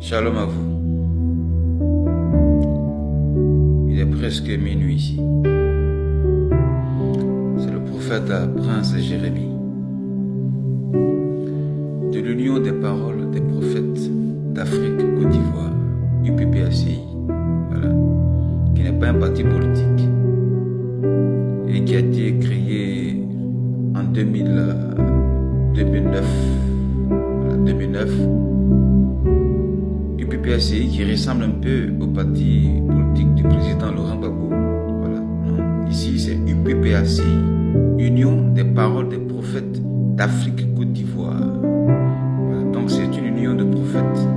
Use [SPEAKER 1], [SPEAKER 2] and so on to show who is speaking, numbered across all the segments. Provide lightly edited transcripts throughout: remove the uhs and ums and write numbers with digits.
[SPEAKER 1] Shalom à vous. Il est presque minuit ici. C'est le prophète Prince Jérémie de l'Union des paroles des prophètes d'Afrique, Côte d'Ivoire, UPPACI, voilà, qui n'est pas un parti politique et qui a été créé en 2009. UPPACI qui ressemble un peu au parti politique du président Laurent Gbagbo. Voilà. Ici c'est UPPACI, Union des paroles des prophètes d'Afrique Côte d'Ivoire. Voilà. Donc c'est une union de prophètes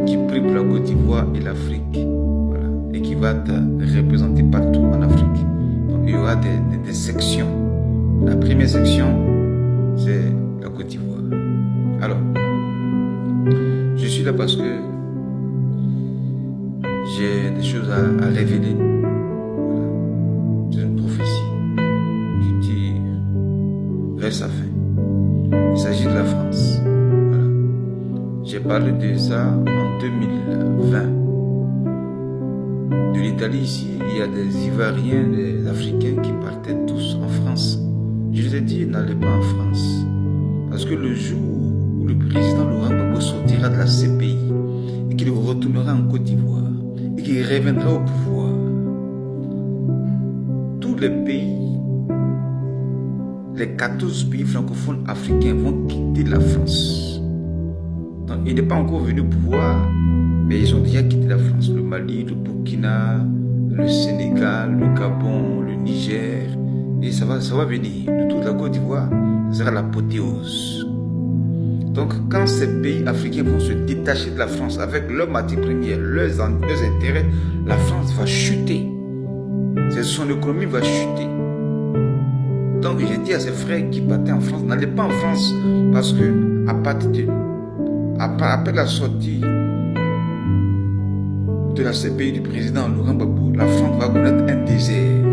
[SPEAKER 1] qui prie pour la Côte d'Ivoire et l'Afrique. Voilà. Et qui va te représenter partout en Afrique. Donc il y aura des sections. La première section, c'est la Côte d'Ivoire. Alors, je suis là parce que j'ai des choses à révéler. Voilà. C'est une prophétie qui tire vers sa fin. Il s'agit de la France. Voilà. J'ai parlé de ça en 2020. De l'Italie ici, il y a des Ivoiriens, des Africains qui partaient tous en France. Je les ai dit, n'allez pas en France. Parce que le jour où le président Laurent Gbagbo sortira de la CPI et qu'il retournera en Côte d'Ivoire et qu'il reviendra au pouvoir, tous les pays, les 14 pays francophones africains vont quitter la France. Donc, il n'est pas encore venu au pouvoir, mais ils ont déjà quitté la France. Le Mali, le Burkina, le Sénégal, le Gabon, le Niger. Et ça va venir. Le tour de la Côte d'Ivoire, ça sera l'apothéose. Donc, quand ces pays africains vont se détacher de la France avec leurs matières premières, leurs intérêts, la France va chuter. Son économie va chuter. Donc, j'ai dit à ses frères qui partaient en France, n'allez pas en France, parce que après la sortie de la CPI du président Laurent Gbagbo, la France va connaître un désert.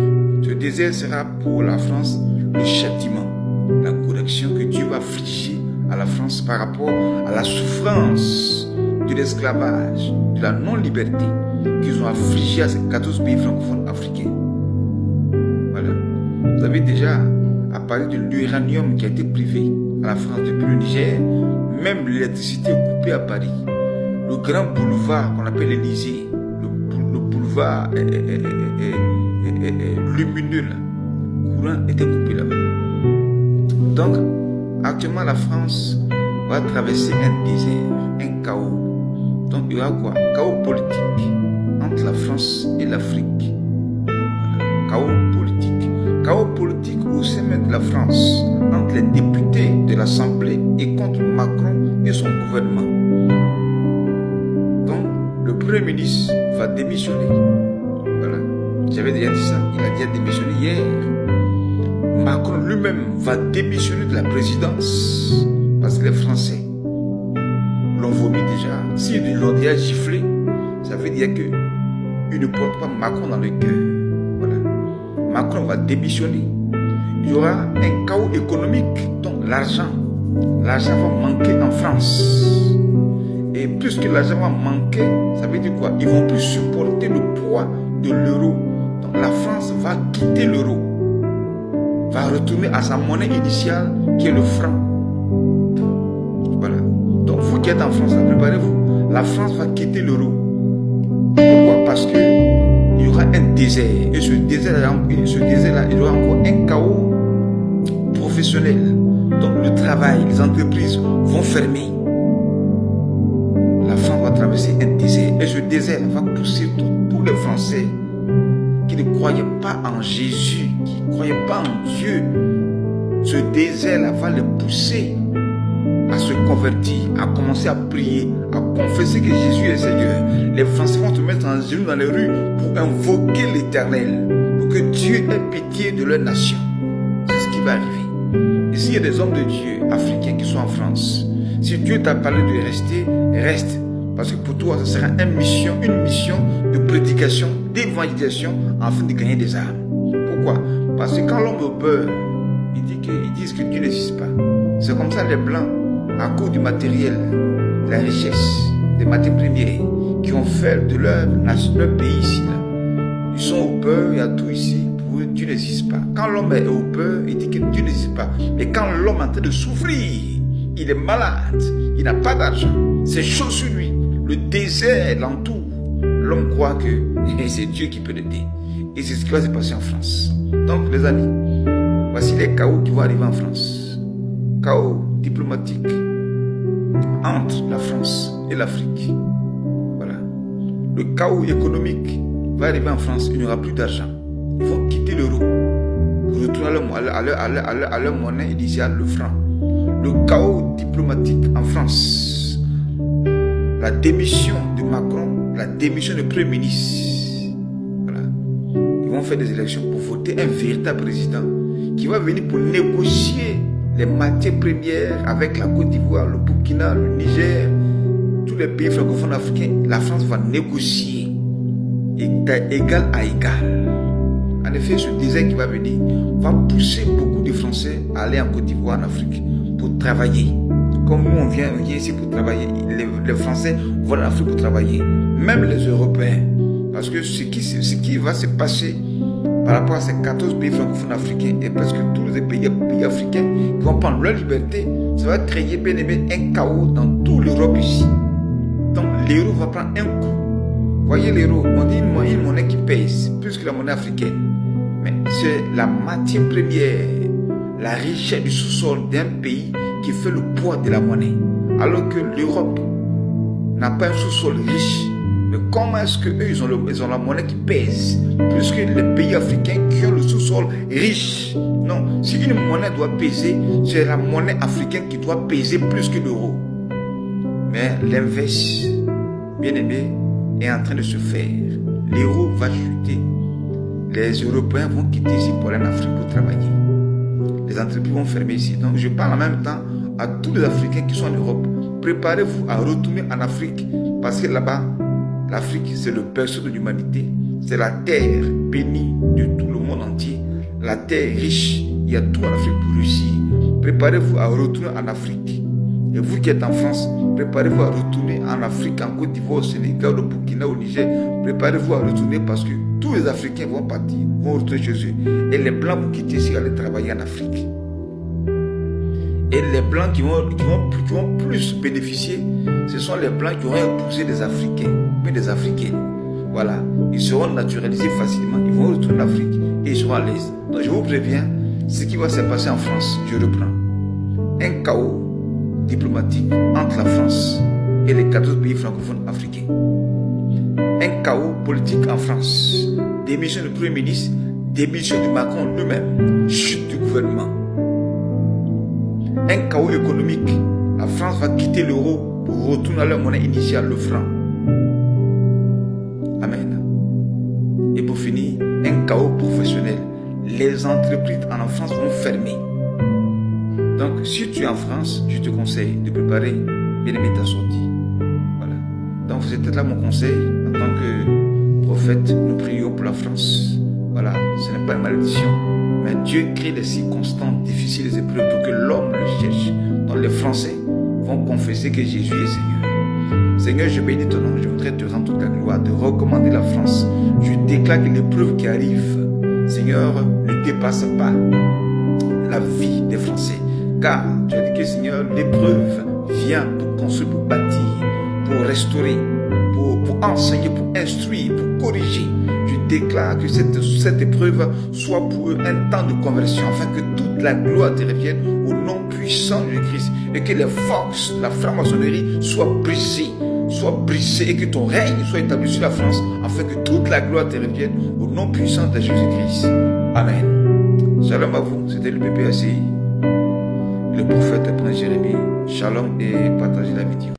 [SPEAKER 1] Ce désert sera pour la France le châtiment, la correction que Dieu va affliger à la France par rapport à la souffrance de l'esclavage, de la non-liberté qu'ils ont affligé à ces 14 pays francophones africains. Voilà. Vous avez déjà à parler de l'uranium qui a été privé à la France depuis le Niger, même l'électricité est coupée à Paris. Le grand boulevard qu'on appelle l'Élysée, le boulevard lumineux, là, courant était coupé là-bas. Donc, actuellement, la France va traverser un désert, un chaos. Donc, il y aura quoi? Chaos politique entre la France et l'Afrique. Voilà. Chaos politique. Chaos politique au sein de la France, entre les députés de l'Assemblée et contre Macron et son gouvernement. Donc, le Premier ministre va démissionner. Voilà. J'avais déjà dit ça. Il a déjà démissionné hier. Macron lui-même va démissionner de la présidence parce que les Français l'ont vomi déjà. S'ils l'ont déjà giflé, ça veut dire qu'ils ne portent pas Macron dans le cœur. Voilà. Macron va démissionner. Il y aura un chaos économique. Donc l'argent va manquer en France. Et puisque l'argent va manquer, ça veut dire quoi? Ils ne vont plus supporter le poids de l'euro. Donc la France va quitter l'euro, va retourner à sa monnaie initiale qui est le franc. Voilà. Donc vous qui êtes en France, préparez-vous. La France va quitter l'euro. Pourquoi? Parce que il y aura un désert. Et ce désert-là, il y aura encore un chaos professionnel. Donc le travail, les entreprises vont fermer. La France va traverser un désert. Et ce désert va pousser tous les Français qui ne croyaient pas en Jésus, qui ne croyaient pas en Dieu. Ce désert-là va les pousser à se convertir, à commencer à prier, à confesser que Jésus est Seigneur. Les Français vont se mettre en genoux dans les rues pour invoquer l'Éternel, pour que Dieu ait pitié de leur nation. C'est ce qui va arriver. Et s'il y a des hommes de Dieu africains qui sont en France, si Dieu t'a parlé de rester, reste. Parce que pour toi, ce sera une mission de prédication, d'évangélisation, afin de gagner des âmes. Pourquoi? Parce que quand l'homme a peur, ils disent que Dieu n'existe pas. C'est comme ça les Blancs, à cause du matériel, la richesse, des matières premières qui ont fait de leur pays ici. Là. Ils sont au peur, il y a tout ici. Pour eux, Dieu n'existe pas. Quand l'homme est au peur, il dit que Dieu n'existe pas. Mais quand l'homme est en train de souffrir, il est malade, il n'a pas d'argent, c'est chaud sur lui, le désert l'entoure. L'homme croit que c'est Dieu qui peut l'aider. Et c'est ce qui va se passer en France. Donc, les amis, voici les chaos qui vont arriver en France. Chaos diplomatique entre la France et l'Afrique. Voilà. Le chaos économique va arriver en France, il n'y aura plus d'argent. Ils vont quitter l'euro pour retourner à leur monnaie initiale, le franc. Le chaos diplomatique en France. La démission de Macron, la démission du Premier ministre. Voilà. Ils vont faire des élections pour voter un véritable président qui va venir pour négocier les matières premières avec la Côte d'Ivoire, le Burkina, le Niger, tous les pays francophones africains. La France va négocier égal à égal. En effet, ce désert qui va venir va pousser beaucoup de Français à aller en Côte d'Ivoire, en Afrique, pour travailler. Comme nous, on vient ici pour travailler. Les Français vont en Afrique pour travailler. Même les Européens. Parce que ce qui va se passer par rapport à ces 14 pays francophones africains et presque tous les pays africains qui vont prendre leur liberté, ça va créer bien aimé un chaos dans toute l'Europe ici. Donc l'euro va prendre un coup. Voyez l'euro, on dit une monnaie qui pèse plus que la monnaie africaine. Mais c'est la matière première, la richesse du sous-sol d'un pays qui fait le poids de la monnaie. Alors que l'Europe n'a pas un sous-sol riche. Mais comment est-ce qu'eux, ils ont la monnaie qui pèse plus que les pays africains qui ont le sous-sol riche? Non, si une monnaie doit peser, c'est la monnaie africaine qui doit peser plus que l'euro. Mais l'inverse, bien aimé, est en train de se faire. L'euro va chuter. Les Européens vont quitter ici pour aller en Afrique pour travailler. Les entreprises vont fermer ici. Donc je parle en même temps à tous les Africains qui sont en Europe. Préparez-vous à retourner en Afrique parce que là-bas, l'Afrique, c'est le berceau de l'humanité. C'est la terre bénie de tout le monde entier. La terre riche. Il y a tout en Afrique pour réussir. Préparez-vous à retourner en Afrique. Et vous qui êtes en France, préparez-vous à retourner en Afrique, en Côte d'Ivoire, au Sénégal, au Burkina, au Niger. Préparez-vous à retourner parce que tous les Africains vont partir, vont retourner chez eux. Et les Blancs vont quitter ici, aller travailler en Afrique. Et les Blancs qui vont plus bénéficier, ce sont les Blancs qui auront épousé des Africains, mais des Africaines. Voilà, ils seront naturalisés facilement, ils vont retourner en Afrique et ils seront à l'aise. Donc je vous préviens, ce qui va se passer en France, je reprends. Un chaos diplomatique entre la France et les 14 pays francophones africains. Un chaos politique en France. Démission du Premier ministre, démission de Macron lui-même, chute du gouvernement. Un chaos économique. La France va quitter l'euro pour retourner à leur monnaie initiale, le franc. Amen. Et pour finir, un chaos professionnel. Les entreprises en France vont fermer. Donc, si tu es en France, je te conseille de préparer bien aimé ta sortie. Voilà. Donc, c'était là mon conseil. En tant que prophète, nous prions pour la France. Voilà. Ce n'est pas une malédiction. Mais Dieu crée des circonstances difficiles et épreuves pour que l'homme le cherche. Donc, les Français vont confesser que Jésus est Seigneur. Seigneur, je bénis ton nom. Je voudrais te rendre toute la gloire, de recommander la France. Je déclare que l'épreuve qui arrive, Seigneur, ne dépasse pas la vie des Français. Car tu as dit que Seigneur, l'épreuve vient pour construire, pour bâtir, pour restaurer, pour enseigner, pour instruire, pour corriger. Je déclare que cette épreuve soit pour eux un temps de conversion, afin que toute la gloire te revienne au nom puissant de Christ, et que les forces, la franc-maçonnerie soient brisées, et que ton règne soit établi sur la France, afin que toute la gloire te revienne au nom puissant de Jésus-Christ. Amen. Shalom à vous, c'était le PPACI. Le prophète Prince Jérémie. Shalom et partagez la vidéo.